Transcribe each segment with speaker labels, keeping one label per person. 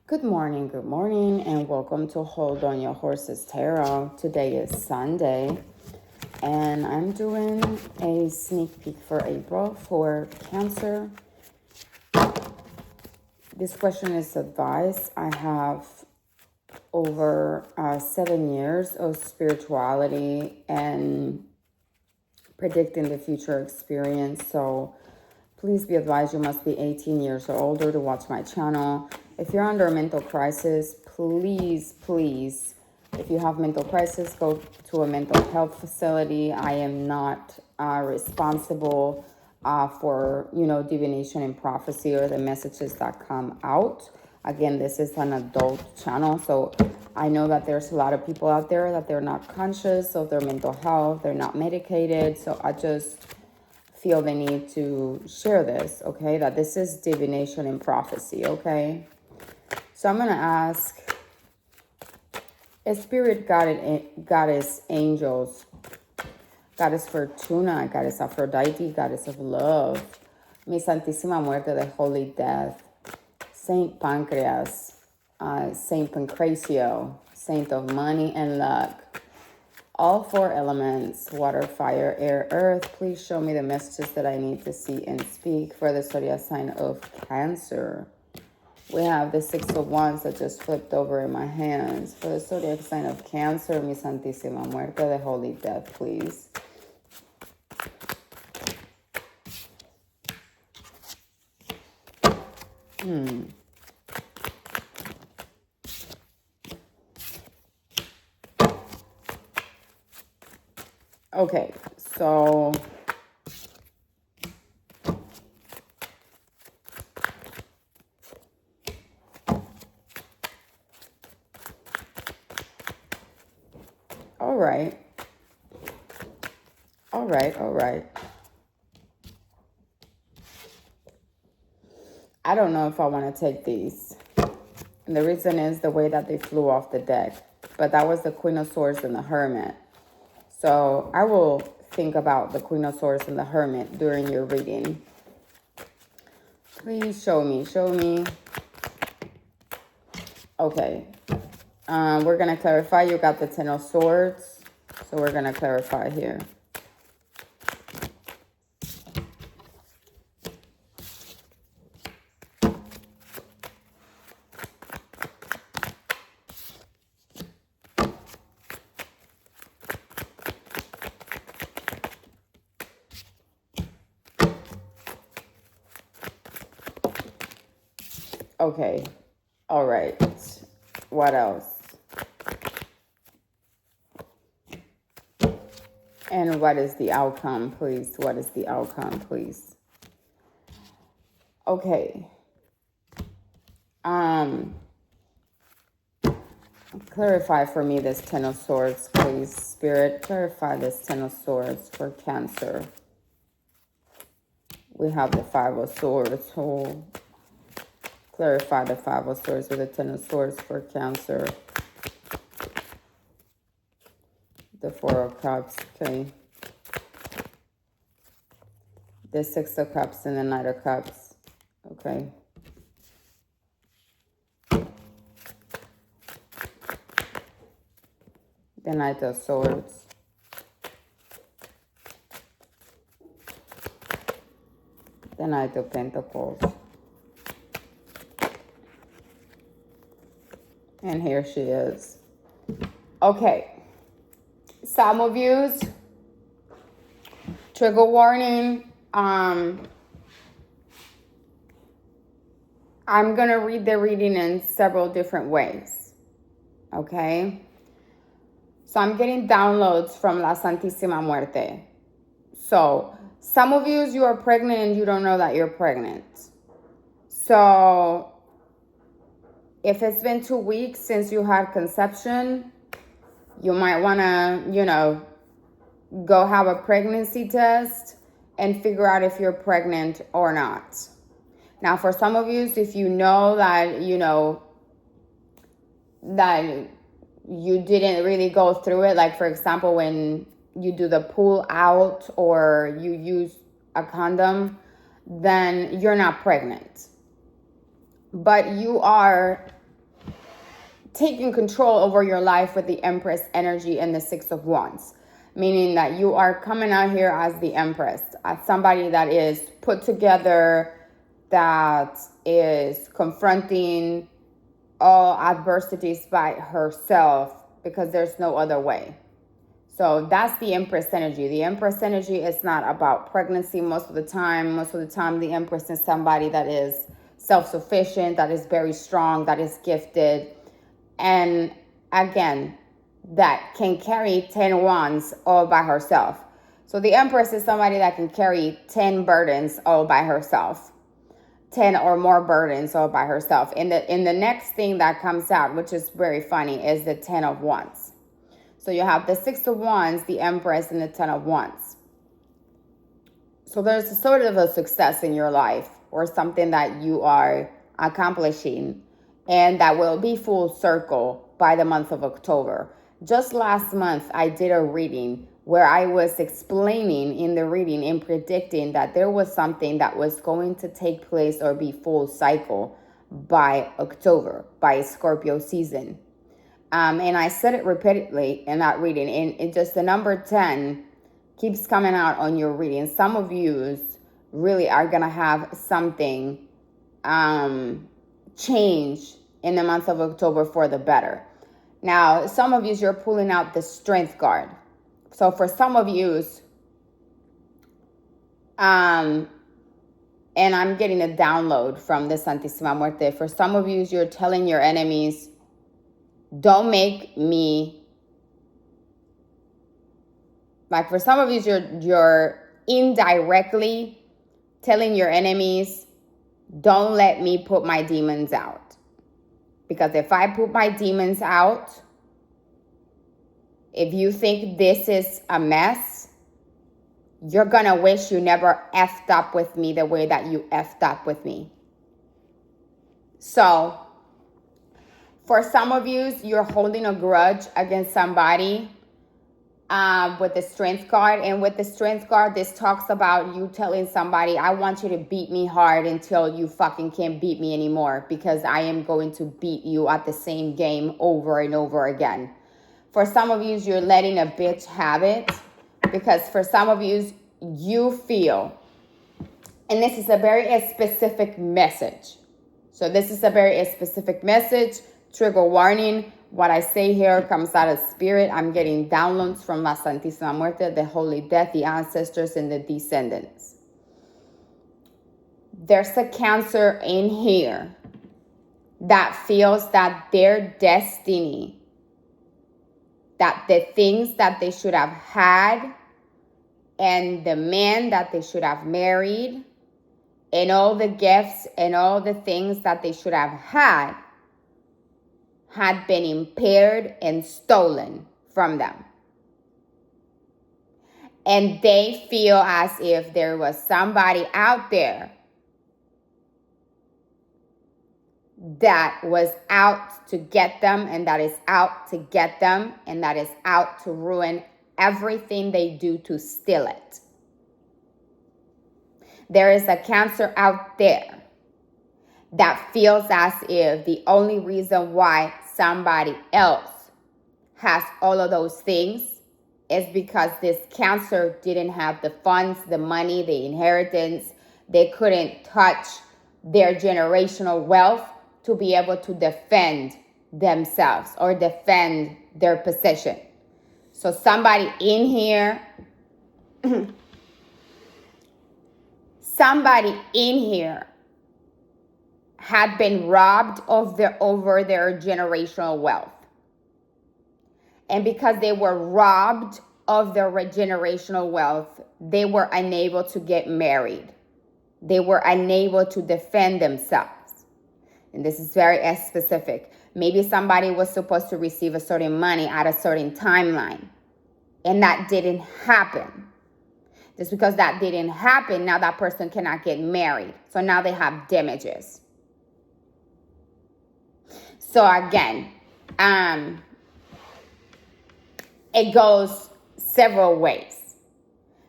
Speaker 1: Good morning, and welcome to Hold On Your Horses Tarot. Today is Sunday, and I'm doing a sneak peek for April for Cancer. This question is advice. I have over 7 years of spirituality and predicting the future experience, so please be advised you must be 18 years or older to watch my channel. If you're under a mental crisis, please, if you have mental crisis, go to a mental health facility. I am not responsible for, divination and prophecy or the messages that come out. Again, this is an adult channel, so I know that there's a lot of people out there that they're not conscious of their mental health, they're not medicated, so I just feel the need to share this, okay? That this is divination and prophecy, okay? So I'm going to ask, Spirit Goddess, angels, Goddess Fortuna, Goddess Aphrodite, Goddess of Love, Mi Santísima Muerte, the Holy Death, Saint Pancreas, Saint Pancracio, Saint of Money and Luck, all 4 elements, water, fire, air, earth, please show me the messages that I need to see and speak for the zodiac sign of Cancer. We have the 6 of Wands that just flipped over in my hands. For the zodiac sign of Cancer, Mi Santísima Muerte, the Holy Death, please. Okay, so all right. I don't know if I want to take these. And the reason is the way that they flew off the deck. But that was the Queen of Swords and the Hermit. So I will think about the Queen of Swords and the Hermit during your reading. Please show me. Okay. We're going to clarify. You got the 10 of Swords. So we're going to clarify here. Okay. All right. What else? And what is the outcome, please? What is the outcome, please? Okay. Clarify for me this 10 of Swords, please. Spirit, clarify this 10 of Swords for Cancer. We have the 5 of Swords. Oh, clarify the 5 of Swords with the 10 of Swords for Cancer. The 4 of Cups, okay. The 6 of Cups and the Knight of Cups, okay. The Knight of Swords. The Knight of Pentacles. And here she is. Okay. Some of yous, trigger warning. I'm going to read the reading in several different ways. Okay. So I'm getting downloads from La Santísima Muerte. So some of you are pregnant and you don't know that you're pregnant. So if it's been 2 weeks since you had conception, you might want to, go have a pregnancy test and figure out if you're pregnant or not. Now, for some of you, if you know that, that you didn't really go through it, like, for example, when you do the pull out or you use a condom, then you're not pregnant. But you are taking control over your life with the Empress energy and the Six of Wands. Meaning that you are coming out here as the Empress, as somebody that is put together, that is confronting all adversities by herself because there's no other way. So that's the Empress energy. The Empress energy is not about pregnancy most of the time. Most of the time, the Empress is somebody that is self-sufficient, that is very strong, that is gifted. And again, that can carry 10 wands all by herself. So the Empress is somebody that can carry 10 burdens all by herself. 10 or more burdens all by herself. And the next thing that comes out, which is very funny, is the 10 of Wands. So you have the Six of Wands, the Empress, and the 10 of Wands. So there's a sort of a success in your life or something that you are accomplishing and that will be full circle by the month of October. Just last month, I did a reading where I was explaining in the reading and predicting that there was something that was going to take place or be full cycle by October, by Scorpio season. And I said it repeatedly in that reading. And it just the number 10 keeps coming out on your reading. Some of you really are going to have something change in the month of October for the better. Now, some of you, you're pulling out the Strength card. So for some of you, and I'm getting a download from the Santísima Muerte. For some of you, you're telling your enemies, don't make me, like for some of you, you're indirectly telling your enemies, don't let me put my demons out. Because if I put my demons out, if you think this is a mess, you're going to wish you never effed up with me the way that you effed up with me. So, for some of you, you're holding a grudge against somebody with the Strength card. And with the Strength card, this talks about you telling somebody, I want you to beat me hard until you fucking can't beat me anymore, because I am going to beat you at the same game over and over again. For some of you, you're letting a bitch have it, because for some of you, you feel, and this is a very specific message. So this is a very specific message. Trigger warning. What I say here comes out of spirit. I'm getting downloads from La Santísima Muerte, the Holy Death, the ancestors, and the descendants. There's a Cancer in here that feels that their destiny, that the things that they should have had and the man that they should have married and all the gifts and all the things that they should have had been impaired and stolen from them. And they feel as if there was somebody out there that was out to get them, and that is out to get them, and that is out to ruin everything they do to steal it. There is a Cancer out there that feels as if the only reason why somebody else has all of those things is because this Cancer didn't have the funds, the money, the inheritance. They couldn't touch their generational wealth to be able to defend themselves or defend their position. So somebody in here, had been robbed of over their generational wealth. And because they were robbed of their generational wealth, they were unable to get married. They were unable to defend themselves. And this is very specific. Maybe somebody was supposed to receive a certain money at a certain timeline, and that didn't happen. Just because that didn't happen, now that person cannot get married. So now they have damages. So again, it goes several ways.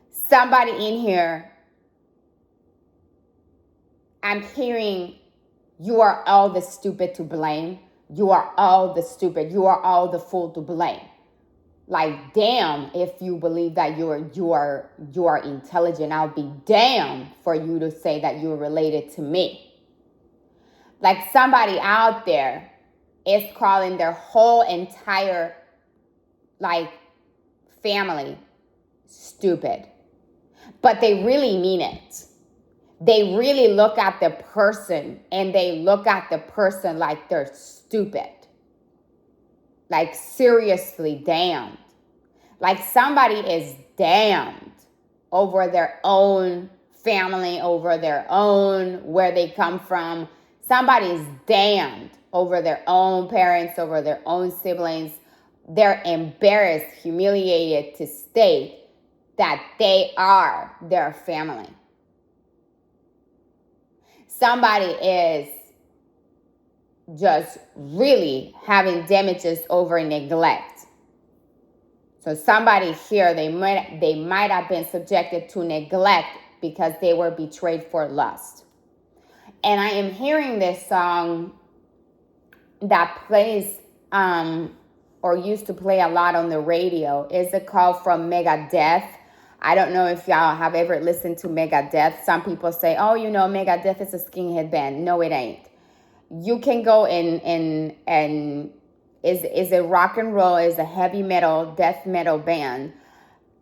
Speaker 1: Somebody in here, I'm hearing you are all the stupid to blame. You are all the stupid. You are all the fool to blame. Like, damn, if you believe that you are intelligent, I'll be damned for you to say that you're related to me. Like, somebody out there is calling their whole entire, like, family stupid. But they really mean it. They really look at the person and they look at the person like they're stupid. Like, seriously damned. Like, somebody is damned over their own family, over their own, where they come from. Somebody is damned over their own parents, over their own siblings. They're embarrassed, humiliated to state that they are their family. Somebody is just really having damages over neglect. So somebody here, they might have been subjected to neglect because they were betrayed for lust. And I am hearing this song that plays or used to play a lot on the radio. It's a call from Megadeth. I don't know if y'all have ever listened to Megadeth. Some people say, oh, Megadeth is a skinhead band. No, it ain't. You can go and is a rock and roll, is a heavy metal, death metal band.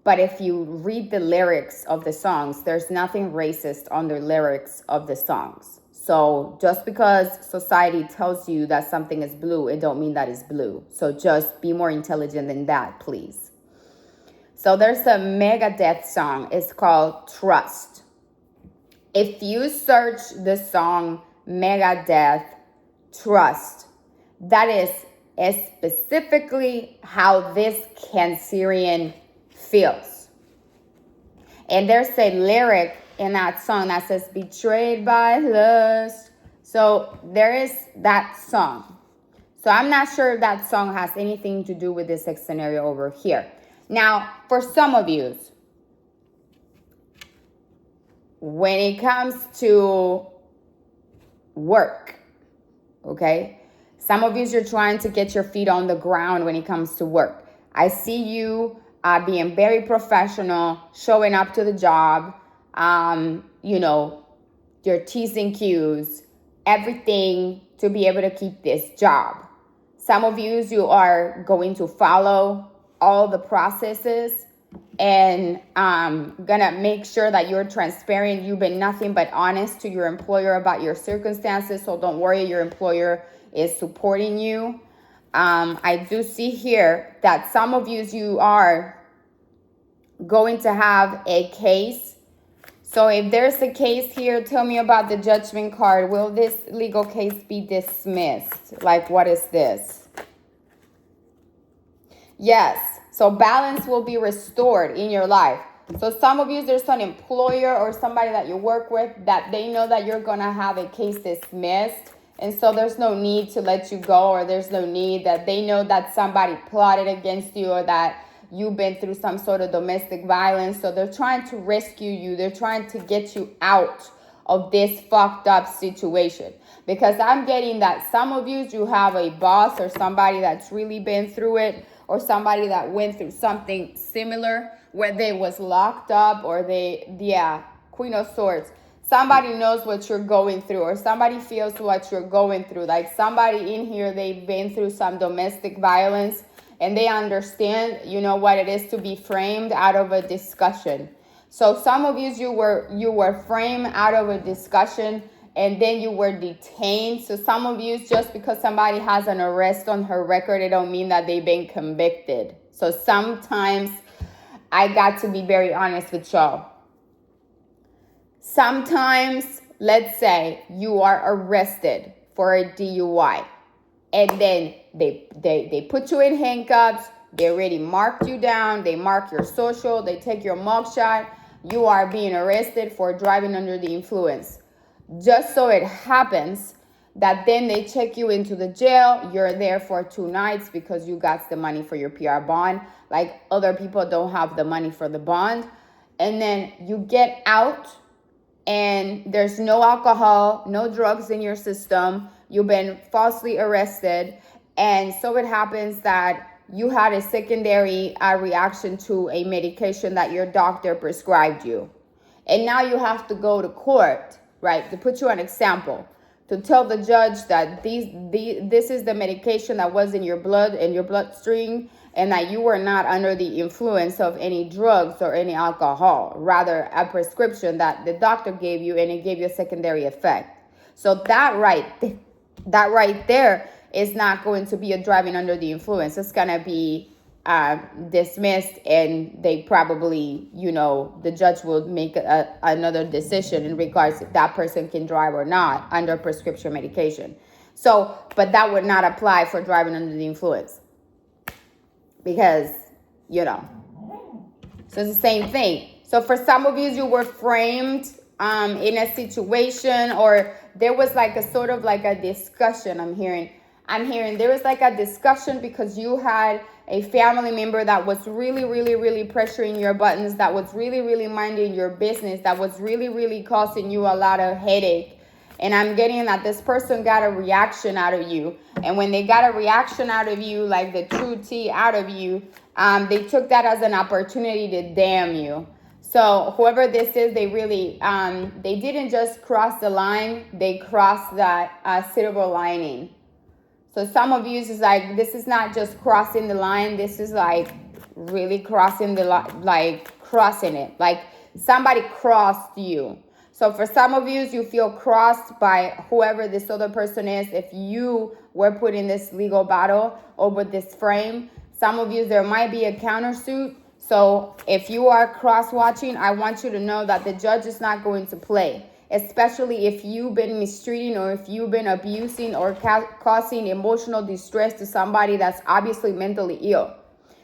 Speaker 1: But if you read the lyrics of the songs, there's nothing racist on the lyrics of the songs. So just because society tells you that something is blue, it don't mean that it's blue. So just be more intelligent than that, please. So there's a Megadeth song. It's called Trust. If you search the song Megadeth Trust, that is specifically how this Cancerian feels. And there's a lyric in that song that says, betrayed by lust. So there is that song. So I'm not sure if that song has anything to do with this scenario over here. Now, for some of you, when it comes to work, okay, some of you, you're trying to get your feet on the ground when it comes to work. I see you being very professional, showing up to the job, your T's and Q's, everything to be able to keep this job. Some of you are going to follow all the processes and gonna make sure that you're transparent. You've been nothing but honest to your employer about your circumstances. So don't worry, your employer is supporting you. I do see here that some of you are going to have a case. So if there's a case here, tell me about the judgment card. Will this legal case be dismissed? Like, what is this? Yes. So balance will be restored in your life. So some of you, there's an employer or somebody that you work with that they know that you're going to have a case dismissed. And so there's no need to let you go, or there's no need that they know that somebody plotted against you or that you've been through some sort of domestic violence. So they're trying to rescue you. They're trying to get you out of this fucked up situation. Because I'm getting that some of you have a boss or somebody that's really been through it, or somebody that went through something similar where they was locked up, or Queen of Swords. Somebody knows what you're going through, or somebody feels what you're going through. Like somebody in here, they've been through some domestic violence and they understand, what it is to be framed out of a discussion. So some of you were framed out of a discussion and then you were detained. So some of you, just because somebody has an arrest on her record, it don't mean that they've been convicted. So sometimes I got to be very honest with y'all. Sometimes, let's say you are arrested for a DUI and then they put you in handcuffs. They already marked you down. They mark your social. They take your mugshot. You are being arrested for driving under the influence. Just so it happens that then they check you into the jail. You're there for 2 nights because you got the money for your PR bond. Like other people don't have the money for the bond. And then you get out and there's no alcohol, no drugs in your system. you've been falsely arrested, and so it happens that you had a secondary reaction to a medication that your doctor prescribed you. And now you have to go to court, right? To put you an example, to tell the judge that this is the medication that was in your blood, in your bloodstream, and that you were not under the influence of any drugs or any alcohol, rather a prescription that the doctor gave you, and it gave you a secondary effect. So that right there is not going to be a driving under the influence. It's going to be dismissed, and they probably, the judge will make another decision in regards if that person can drive or not under prescription medication. So, but that would not apply for driving under the influence, because, so it's the same thing. So for some of you were framed in a situation, or there was like a sort of like a discussion. I'm hearing there was like a discussion because you had a family member that was really, really, really pressuring your buttons, that was really, really minding your business, that was really, really causing you a lot of headache. And I'm getting that this person got a reaction out of you. And when they got a reaction out of you, like the true tea out of you, they took that as an opportunity to damn you. So whoever this is, they really, they didn't just cross the line, they crossed that silver lining. So some of you is like, this is not just crossing the line, this is like really crossing the line, like crossing it. Like somebody crossed you. So for some of you feel crossed by whoever this other person is. If you were put in this legal battle over this frame, some of you, there might be a countersuit. So if you are cross-watching, I want you to know that the judge is not going to play, especially if you've been mistreating or if you've been abusing or causing emotional distress to somebody that's obviously mentally ill.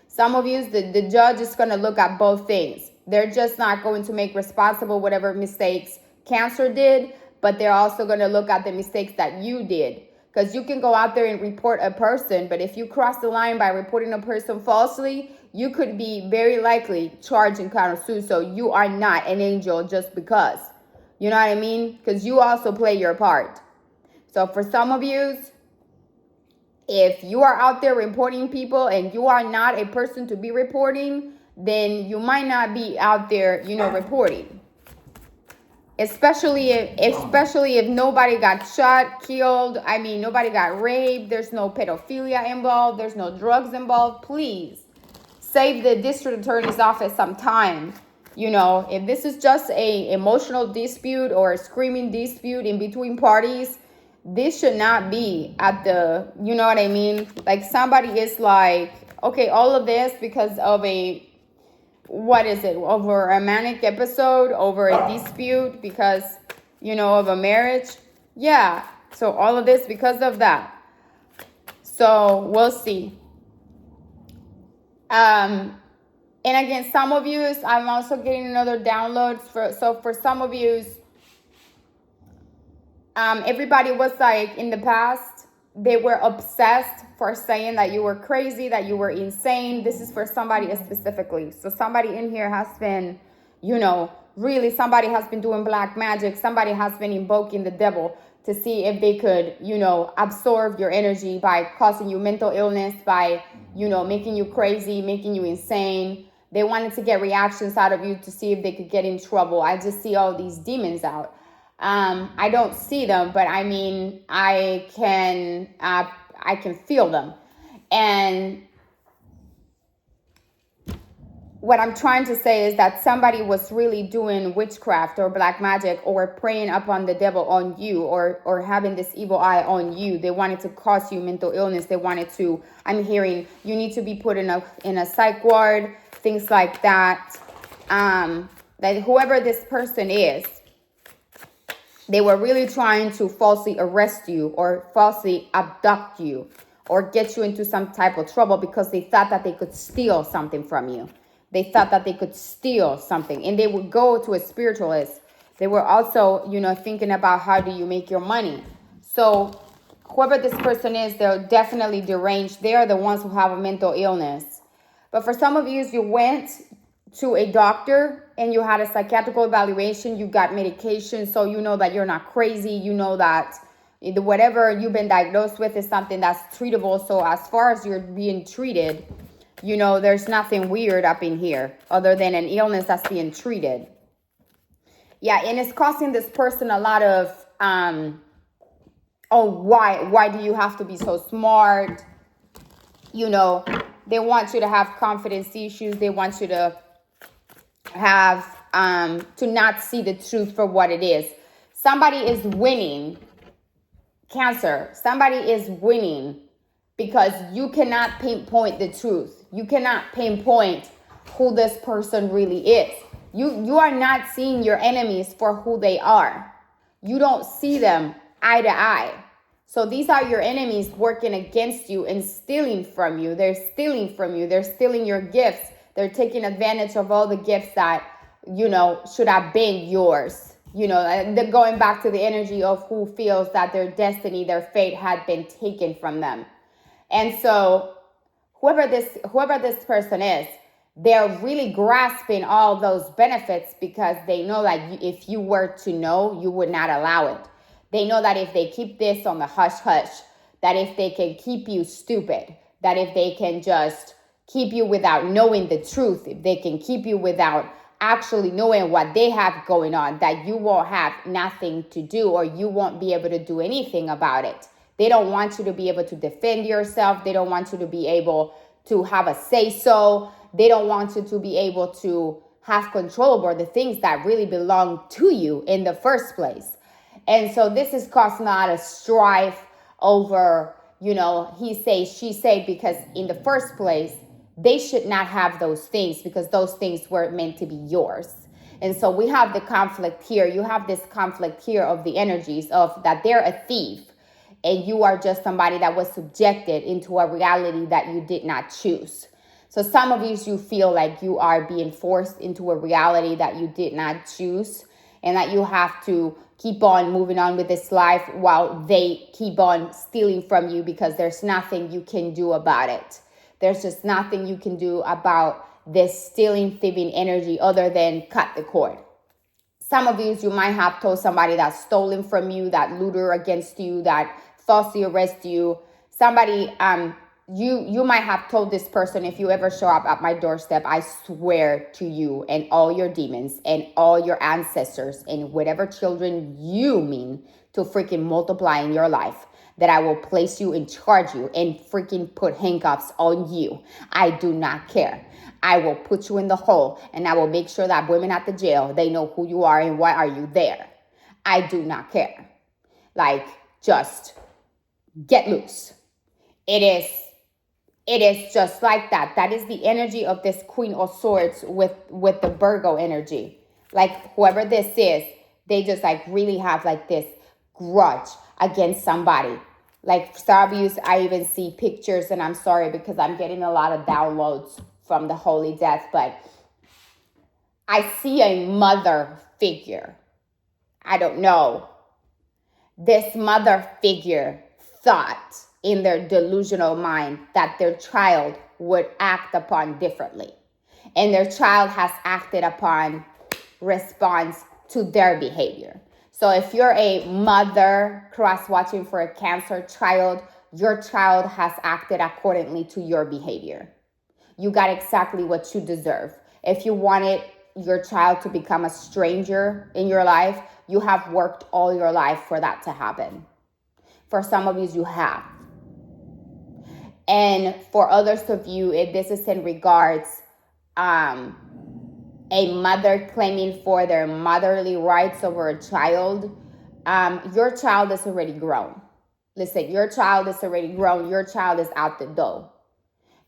Speaker 1: Some of you, the judge is going to look at both things. They're just not going to make responsible whatever mistakes Cancer did, but they're also going to look at the mistakes that you did. Because you can go out there and report a person, but if you cross the line by reporting a person falsely, you could be very likely charged in countersuit. So you are not an angel just because. You know what I mean? Because you also play your part. So for some of you, if you are out there reporting people and you are not a person to be reporting, then you might not be out there, reporting. Especially if nobody got shot, killed, nobody got raped, there's no pedophilia involved, there's no drugs involved. Please save the district attorney's office some time. If this is just a emotional dispute or a screaming dispute in between parties, this should not be at the, you know what I mean? Like somebody is like, okay, all of this because of over a manic episode, over a dispute, because, of a marriage. Yeah. So all of this because of that. So we'll see. And again, some of you, I'm also getting another downloads for some of you, everybody was like in the past, they were obsessed for saying that you were crazy, that you were insane. This is for somebody specifically. So somebody in here has been, really somebody has been doing black magic. Somebody has been invoking the devil to see if they could, absorb your energy by causing you mental illness, by, making you crazy, making you insane. They wanted to get reactions out of you to see if they could get in trouble. I just see all these demons out. I don't see them, but I can feel them. And what I'm trying to say is that somebody was really doing witchcraft or black magic or preying upon the devil on you, or having this evil eye on you. They wanted to cause you mental illness. They wanted to, I'm hearing you need to be put in a psych ward, things like that. That whoever this person is, they were really trying to falsely arrest you or falsely abduct you or get you into some type of trouble because they thought that they could steal something from you. They thought that they could steal something, and they would go to a spiritualist. They were also, thinking about how do you make your money. So whoever this person is, they're definitely deranged. They are the ones who have a mental illness. But for some of you went to a doctor and you had a psychiatric evaluation, you got medication, so you know that you're not crazy, you know that Whatever you've been diagnosed with is something that's treatable. So as far as you're being treated, you know, there's nothing weird up in here other than an illness that's being treated. Yeah, and it's costing this person a lot of, oh, why do you have to be so smart? You know, they want you to have confidence issues. They want you to have, to not see the truth for what it is. Somebody is winning, Cancer. Somebody is winning because you cannot pinpoint the truth. You cannot pinpoint who this person really is. You are not seeing your enemies for who they are. You don't see them eye to eye. So these are your enemies working against you and stealing from you. They're stealing from you. They're stealing your gifts. They're taking advantage of all the gifts that, you know, should have been yours. You know, they're going back to the energy of who feels that their destiny, their fate had been taken from them. And so whoever this person is, they're really grasping all those benefits because they know that if you were to know, you would not allow it. They know that if they keep this on the hush hush, that if they can keep you stupid, that if they can just keep you without knowing the truth, if they can keep you without actually knowing what they have going on, that you won't have nothing to do or you won't be able to do anything about it. They don't want you to be able to defend yourself. They don't want you to be able to have a say-so. They don't want you to be able to have control over the things that really belong to you in the first place. And so this is causing a lot of strife over, you know, he say, she say, because in the first place, they should not have those things because those things were meant to be yours. And so we have the conflict here. You have this conflict here of the energies of that they're a thief and you are just somebody that was subjected into a reality that you did not choose. So some of you feel like you are being forced into a reality that you did not choose and that you have to keep on moving on with this life while they keep on stealing from you because there's nothing you can do about it. There's just nothing you can do about this stealing, thieving energy other than cut the cord. Some of you might have told somebody that stolen from you, that looter against you, that falsely arrest you. Somebody, you might have told this person, if you ever show up at my doorstep, I swear to you and all your demons and all your ancestors and whatever children you mean to freaking multiply in your life, that I will place you and charge you and freaking put handcuffs on you. I do not care. I will put you in the hole and I will make sure that women at the jail, they know who you are and why are you there. I do not care. Like, just get loose. It is just like that. That is the energy of this Queen of Swords with the Virgo energy. Like, whoever this is, they just like really have like this grudge against somebody. Like, some of you, I even see pictures, and I'm sorry because I'm getting a lot of downloads from the Holy Death, but I see a mother figure. I don't know. This mother figure thought in their delusional mind that their child would act upon differently. And their child has acted upon response to their behavior. So if you're a mother cross-watching for a Cancer child, your child has acted accordingly to your behavior. You got exactly what you deserve. If you wanted your child to become a stranger in your life, you have worked all your life for that to happen. For some of you have. And for others of you, this is in regards a mother claiming for their motherly rights over a child. Your child is already grown. Listen, your child is already grown. Your child is out the door.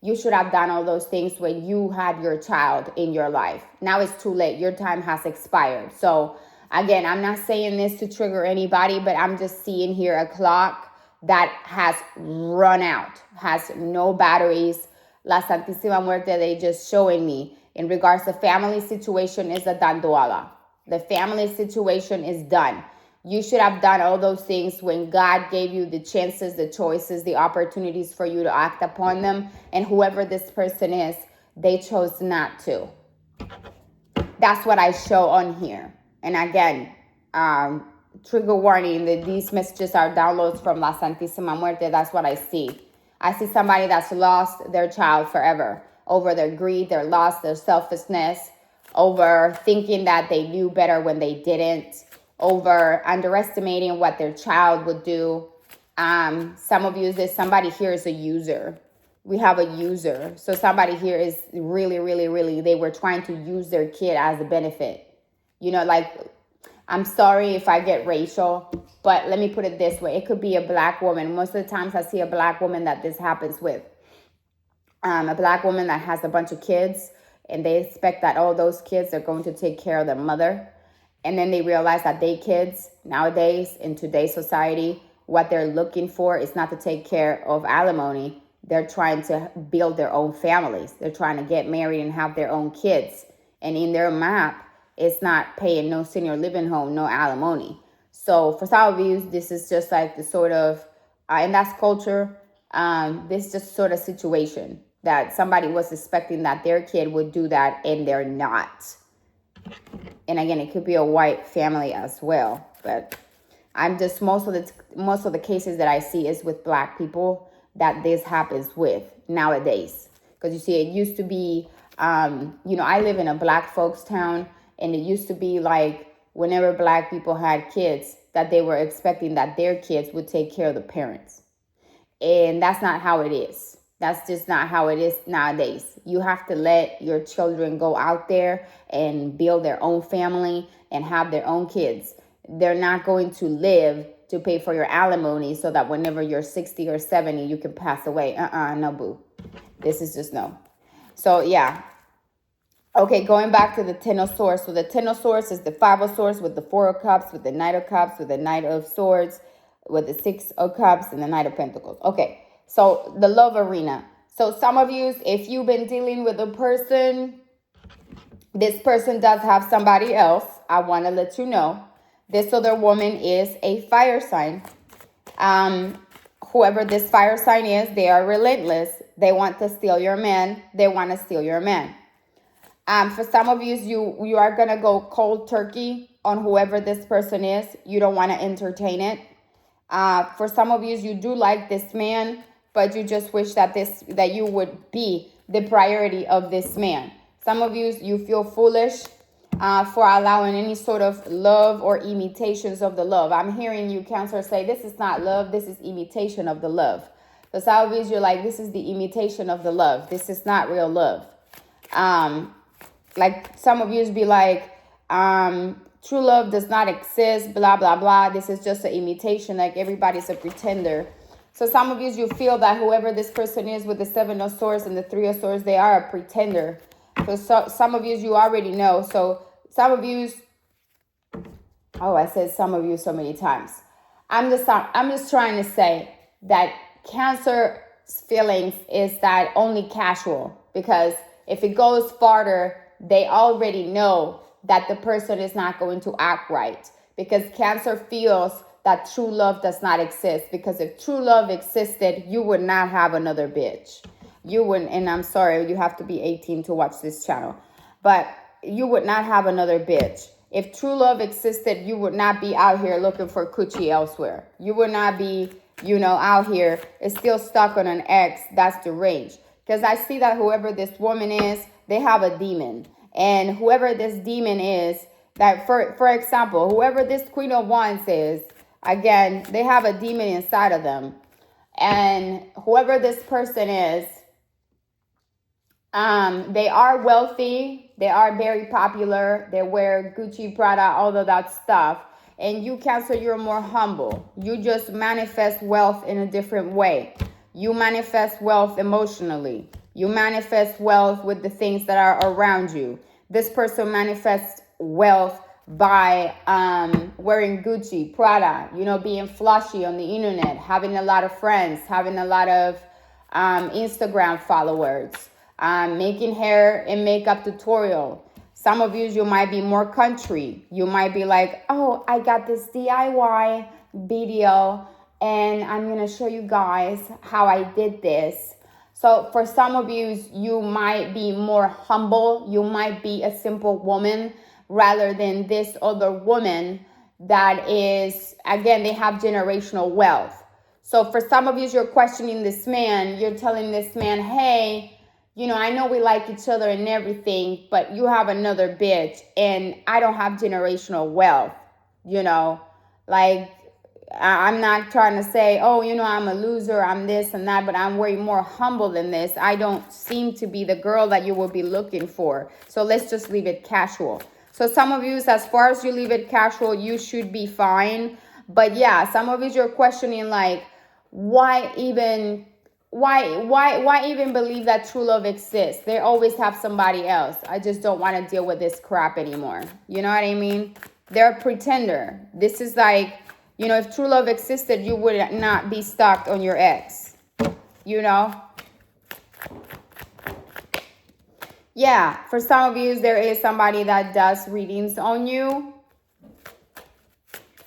Speaker 1: You should have done all those things when you had your child in your life. Now it's too late. Your time has expired. So again, I'm not saying this to trigger anybody, but I'm just seeing here a clock that has run out, has no batteries. La Santísima Muerte, they just showing me in regards to family situation is a danduala. The family situation is done. You should have done all those things when God gave you the chances, the choices, the opportunities for you to act upon them. And whoever this person is, they chose not to. That's what I show on here. And again, trigger warning that these messages are downloads from La Santísima Muerte. That's what I see. I see somebody that's lost their child forever over their greed, their loss, their selfishness, over thinking that they knew better when they didn't, over underestimating what their child would do. Some of you, somebody here is a user. We have a user. So somebody here is really, really, really, they were trying to use their kid as a benefit. You know, like, I'm sorry if I get racial, but let me put it this way. It could be a black woman. Most of the times I see a black woman that this happens with. A black woman that has a bunch of kids, and they expect that all those kids are going to take care of their mother. And then they realize that they kids nowadays in today's society, what they're looking for is not to take care of alimony. They're trying to build their own families. They're trying to get married and have their own kids. And in their map, it's not paying no senior living home, no alimony. So for some of you, this is just like the sort of, and that's culture, this just sort of situation that somebody was expecting that their kid would do that and they're not. And again, it could be a white family as well. But I'm just, most of the cases that I see is with black people that this happens with nowadays. Because you see, it used to be, I live in a black folks town, and it used to be like whenever black people had kids, that they were expecting that their kids would take care of the parents. And that's not how it is. That's just not how it is nowadays. You have to let your children go out there and build their own family and have their own kids. They're not going to live to pay for your alimony so that whenever you're 60 or 70, you can pass away. No, boo. This is just no. So, yeah. Okay, going back to the Ten of Swords. So the Ten of Swords is the Five of Swords with the Four of Cups, with the Knight of Cups, with the Knight of Swords, with the Six of Cups, and the Knight of Pentacles. Okay, so the love arena. So some of you, if you've been dealing with a person, this person does have somebody else. I want to let you know. This other woman is a fire sign. Whoever this fire sign is, they are relentless. They want to steal your man. They want to steal your man. For some of you, you are going to go cold turkey on whoever this person is. You don't want to entertain it. For some of you, you do like this man, but you just wish that you would be the priority of this man. Some of you, you feel foolish for allowing any sort of love or imitations of the love. I'm hearing you, Cancer, say this is not love. This is imitation of the love. For some of you, you're like, this is the imitation of the love. This is not real love. Like some of you be like, true love does not exist, blah, blah, blah. This is just an imitation, like everybody's a pretender. So some of you feel that whoever this person is with the Seven of Swords and the Three of Swords, they are a pretender. So some of you already know. So some of you, I said some of you so many times. I'm just trying to say that Cancer's feelings is that only casual, because if it goes farther, they already know that the person is not going to act right, because Cancer feels that true love does not exist. Because if true love existed, you would not have another bitch. You wouldn't, and I'm sorry, you have to be 18 to watch this channel, but you would not have another bitch. If true love existed, you would not be out here looking for coochie elsewhere. You would not be, out here is still stuck on an ex that's deranged. Because I see that whoever this woman is, they have a demon. And whoever this demon is, that for example, whoever this Queen of Wands is, again, they have a demon inside of them. And whoever this person is, they are wealthy. They are very popular. They wear Gucci, Prada, all of that stuff. And you, Cancer, you're more humble. You just manifest wealth in a different way. You manifest wealth emotionally. You manifest wealth with the things that are around you. This person manifests wealth by wearing Gucci, Prada, being flashy on the internet, having a lot of friends, having a lot of Instagram followers, making hair and makeup tutorial. Some of you might be more country. You might be like, oh, I got this DIY video and I'm going to show you guys how I did this. So for some of you might be more humble. You might be a simple woman rather than this other woman that is, again, they have generational wealth. So for some of you, you're questioning this man. You're telling this man, hey, I know we like each other and everything, but you have another bitch and I don't have generational wealth. Like, I'm not trying to say, oh, I'm a loser, I'm this and that, but I'm way more humble than this. I don't seem to be the girl that you will be looking for. So let's just leave it casual. So some of you, as far as you leave it casual, you should be fine. But yeah, some of you, you're questioning like, why even believe that true love exists? They always have somebody else. I just don't want to deal with this crap anymore. You know what I mean? They're a pretender. This is like, if true love existed, you would not be stuck on your ex. Yeah, for some of you, there is somebody that does readings on you.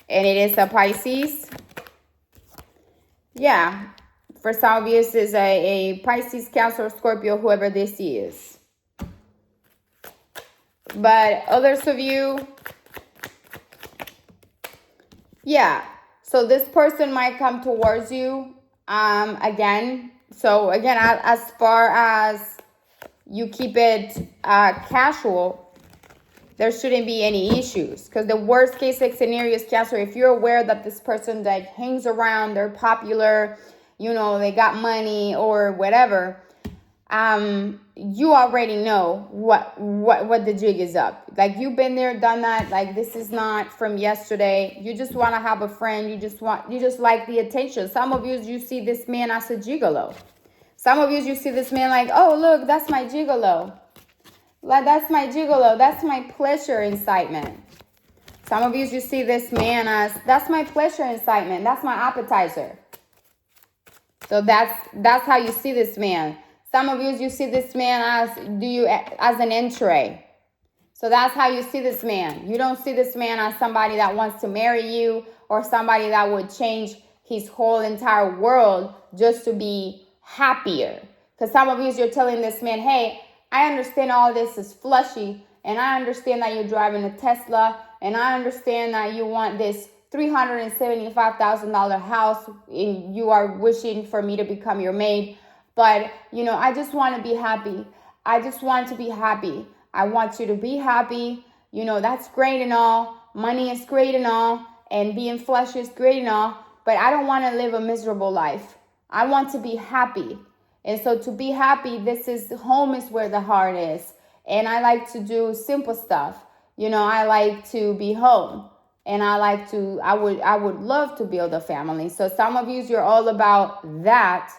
Speaker 1: And it is a Pisces. Yeah, for some of you, this is a Pisces, Cancer, Scorpio, whoever this is. But others of you, yeah. So this person might come towards you again. So again, as far as you keep it casual, there shouldn't be any issues. Because the worst case scenario is Cancer. If you're aware that this person that hangs around, they're popular, they got money or whatever, you already know what the jig is up. Like, you've been there, done that. Like, this is not from yesterday. You just want to have a friend. You just like the attention. Some of you see this man as a gigolo. Some of you see this man like, oh, look, that's my gigolo. Like, that's my gigolo. That's my pleasure incitement. Some of you see this man as, that's my pleasure incitement. That's my appetizer. So that's how you see this man. Some of you see this man as an entree. So that's how you see this man. You don't see this man as somebody that wants to marry you or somebody that would change his whole entire world just to be happier. Because some of you, you're telling this man, hey, I understand all this is flushy, and I understand that you're driving a Tesla, and I understand that you want this $375,000 house, and you are wishing for me to become your maid. But, I just want to be happy. I just want to be happy. I want you to be happy. That's great and all. Money is great and all. And being flushy is great and all. But I don't want to live a miserable life. I want to be happy. And so to be happy, home is where the heart is. And I like to do simple stuff. I like to be home. And I would love to build a family. So some of you, you're all about that,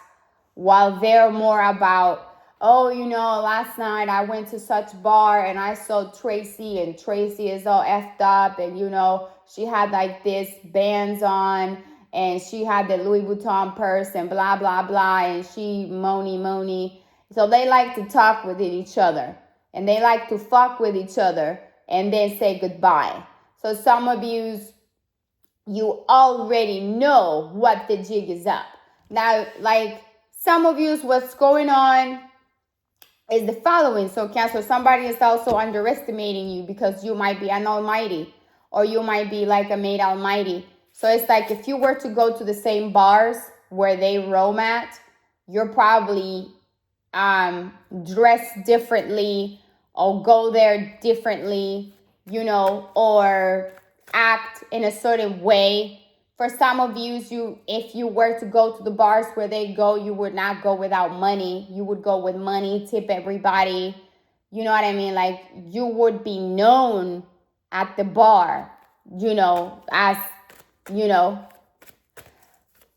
Speaker 1: while they're more about, oh, last night I went to such bar and I saw Tracy, and Tracy is all effed up, and she had like this bands on, and she had the Louis Vuitton purse and blah, blah, blah, and she moany. So they like to talk with each other, and they like to fuck with each other and then say goodbye. So some of you already know what the jig is up. Now, like, some of you, what's going on is the following. So Cancer, somebody is also underestimating you because you might be an almighty, or you might be like a maid almighty. So it's like, if you were to go to the same bars where they roam at, you're probably dressed differently, or go there differently, or act in a certain way. For some of you, if you were to go to the bars where they go, you would not go without money. You would go with money, tip everybody. You know what I mean? Like, you would be known at the bar, as,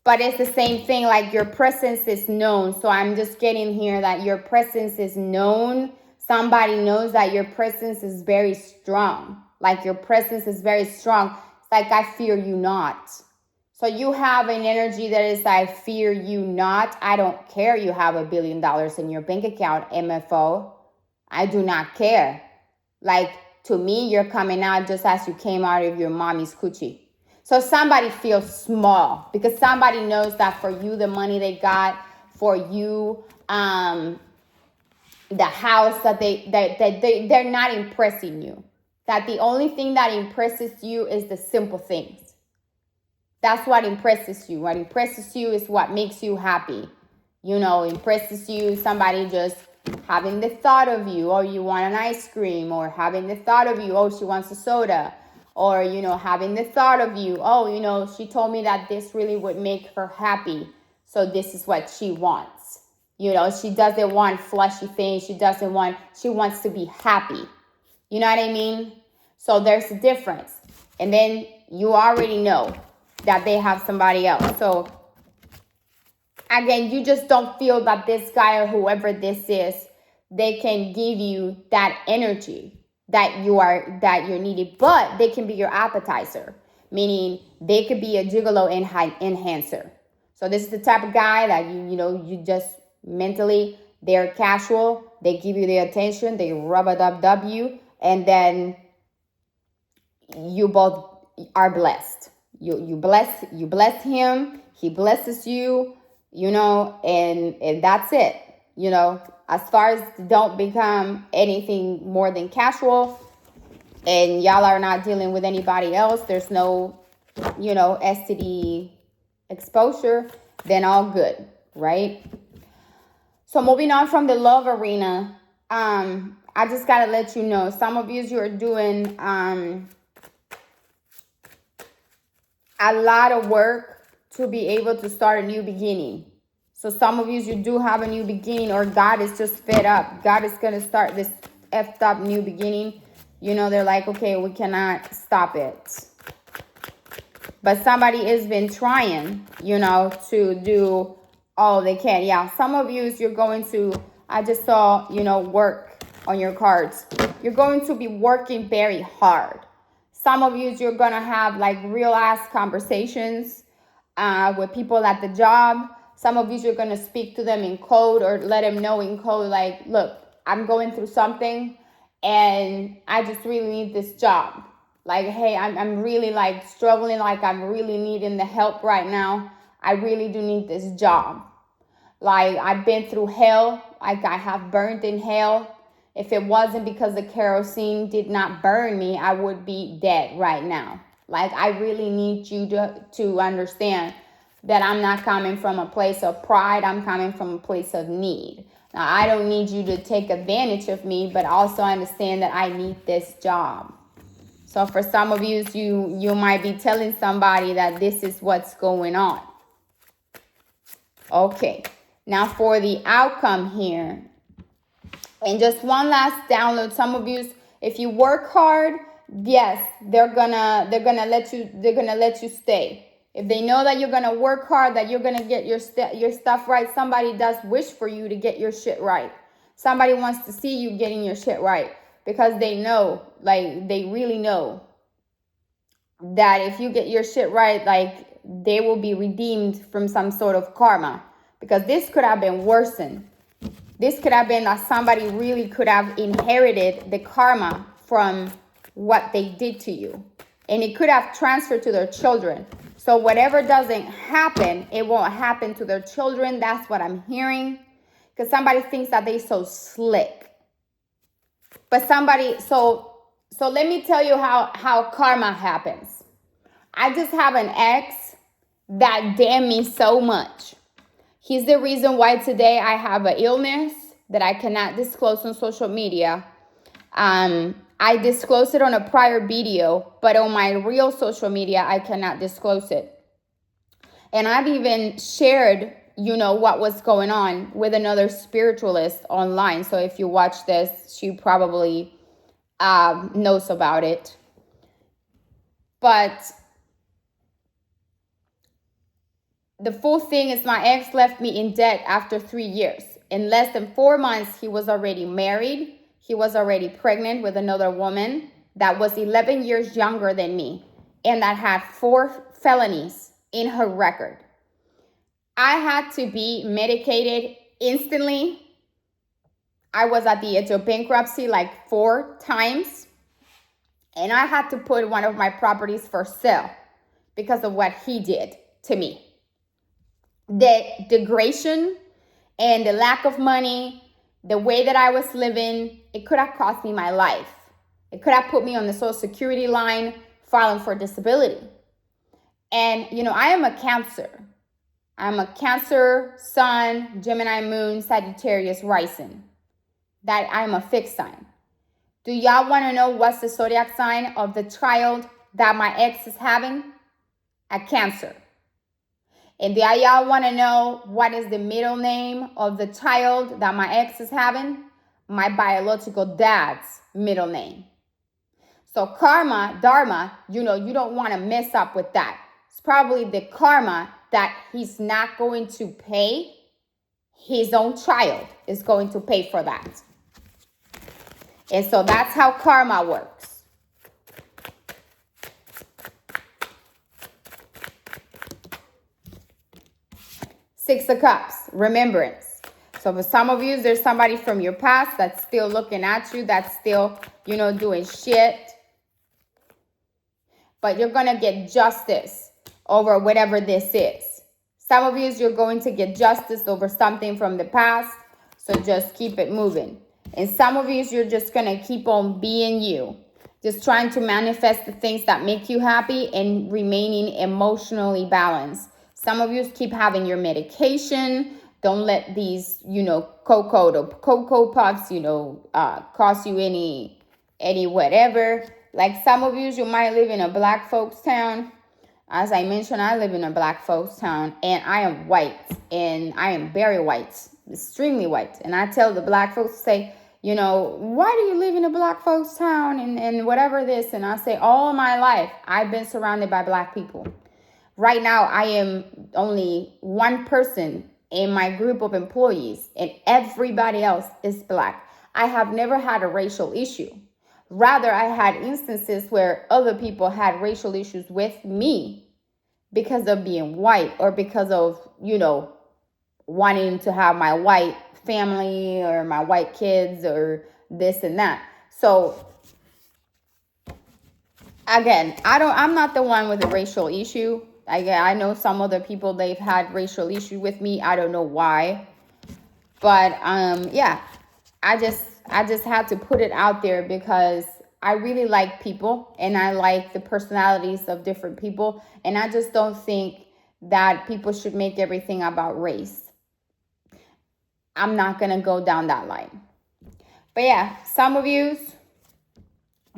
Speaker 1: but it's the same thing. Like, your presence is known. So I'm just getting here that your presence is known. Somebody knows that your presence is very strong. Like, your presence is very strong. It's like, I fear you not. So you have an energy that is, I fear you not. I don't care you have $1 billion in your bank account, MFO. I do not care. Like, to me, you're coming out just as you came out of your mommy's coochie. So somebody feels small because somebody knows that for you, the money they got, for you, the house that they're not impressing you. that the only thing that impresses you is the simple things. That's what impresses you. What impresses you is what makes you happy. Impresses you somebody just having the thought of you, or you want an ice cream, or having the thought of you, oh, she wants a soda, or, having the thought of you, oh, she told me that this really would make her happy, so this is what she wants. She doesn't want flashy things. She wants to be happy. You know what I mean? So there's a difference. And then you already know that they have somebody else. So again, you just don't feel that this guy or whoever this is, they can give you that energy that you're needed, but they can be your appetizer, meaning they could be a gigolo enhancer. So this is the type of guy that you just mentally, they're casual, they give you the attention, they rub-a-dub-dub you, and then you both are blessed. You bless him, he blesses you, and that's it. As far as don't become anything more than casual, and y'all are not dealing with anybody else, there's no, STD exposure, then all good, right? So moving on from the love arena, I just got to let you know, some of you are doing a lot of work to be able to start a new beginning. So some of you do have a new beginning, or God is just fed up. God is going to start this effed up new beginning. They're like, okay, we cannot stop it. But somebody has been trying, to do all they can. Yeah, some of you, you're going to, I just saw, work on your cards. You're going to be working very hard. Some of you, you're going to have like real ass conversations with people at the job. Some of you, you're going to speak to them in code, or let them know in code, like, look, I'm going through something and I just really need this job. Like, hey, I'm really like struggling, like I'm really needing the help right now. I really do need this job. Like, I've been through hell. Like, I have burned in hell. If it wasn't because the kerosene did not burn me, I would be dead right now. Like, I really need you to understand that I'm not coming from a place of pride. I'm coming from a place of need. Now, I don't need you to take advantage of me, but also understand that I need this job. So for some of you, you might be telling somebody that this is what's going on. Okay, now for the outcome here. And just one last download. Some of you, if you work hard, yes, they're gonna let you stay. If they know that you're gonna work hard, that you're gonna get your stuff right, somebody does wish for you to get your shit right. Somebody wants to see you getting your shit right, because they know, like, they really know that if you get your shit right, like, they will be redeemed from some sort of karma. Because this could have been worsened. This could have been that somebody really could have inherited the karma from what they did to you. And it could have transferred to their children. So whatever doesn't happen, it won't happen to their children. That's what I'm hearing. Because somebody thinks that they're so slick. But somebody, so let me tell you how karma happens. I just have an ex that damned me so much. He's the reason why today I have an illness that I cannot disclose on social media. I disclosed it on a prior video, but on my real social media, I cannot disclose it. And I've even shared, what was going on with another spiritualist online. So if you watch this, she probably knows about it. But the full thing is, my ex left me in debt after 3 years. In less than 4 months, he was already married. He was already pregnant with another woman that was 11 years younger than me and that had 4 felonies in her record. I had to be medicated instantly. I was at the edge of bankruptcy like 4 times. And I had to put one of my properties for sale because of what he did to me. The degradation and the lack of money, the way that I was living, it could have cost me my life. It could have put me on the Social Security line filing for disability. And, you know, I am a Cancer. I'm a Cancer, Sun, Gemini, Moon, Sagittarius, Rising. That I'm a fixed sign. Do y'all want to know what's the zodiac sign of the child that my ex is having? A Cancer. And do y'all want to know what is the middle name of the child that my ex is having? My biological dad's middle name. So karma, dharma, you know, you don't want to mess up with that. It's probably the karma that he's not going to pay. His own child is going to pay for that. And so that's how karma works. Six of Cups, remembrance. So for some of you, there's somebody from your past that's still looking at you, that's still, you know, doing shit. But you're going to get justice over whatever this is. Some of you, you're going to get justice over something from the past. So just keep it moving. And some of you, you're just going to keep on being you. Just trying to manifest the things that make you happy and remaining emotionally balanced. Some of you keep having your medication. Don't let these, you know, cocoa puffs, you know, cause you any whatever. Like some of you might live in a black folks town. As I mentioned, I live in a black folks town, and I am white, and I am very white, extremely white. And I tell the black folks, say, you know, why do you live in a black folks town and whatever this? And I say, all my life, I've been surrounded by black people. Right now, I am only one person in my group of employees, and everybody else is black. I have never had a racial issue. Rather, I had instances where other people had racial issues with me because of being white, or because of, you know, wanting to have my white family or my white kids or this and that. So again, I'm not the one with a racial issue. I know some other people, they've had racial issue with me. I don't know why. But yeah, I just had to put it out there because I really like people, and I like the personalities of different people. And I just don't think that people should make everything about race. I'm not going to go down that line. But yeah, some of you,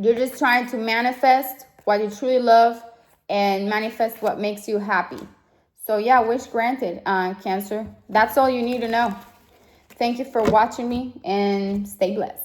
Speaker 1: you're just trying to manifest what you truly love and manifest what makes you happy. So yeah, wish granted, Cancer. That's all you need to know. Thank you for watching me, and stay blessed.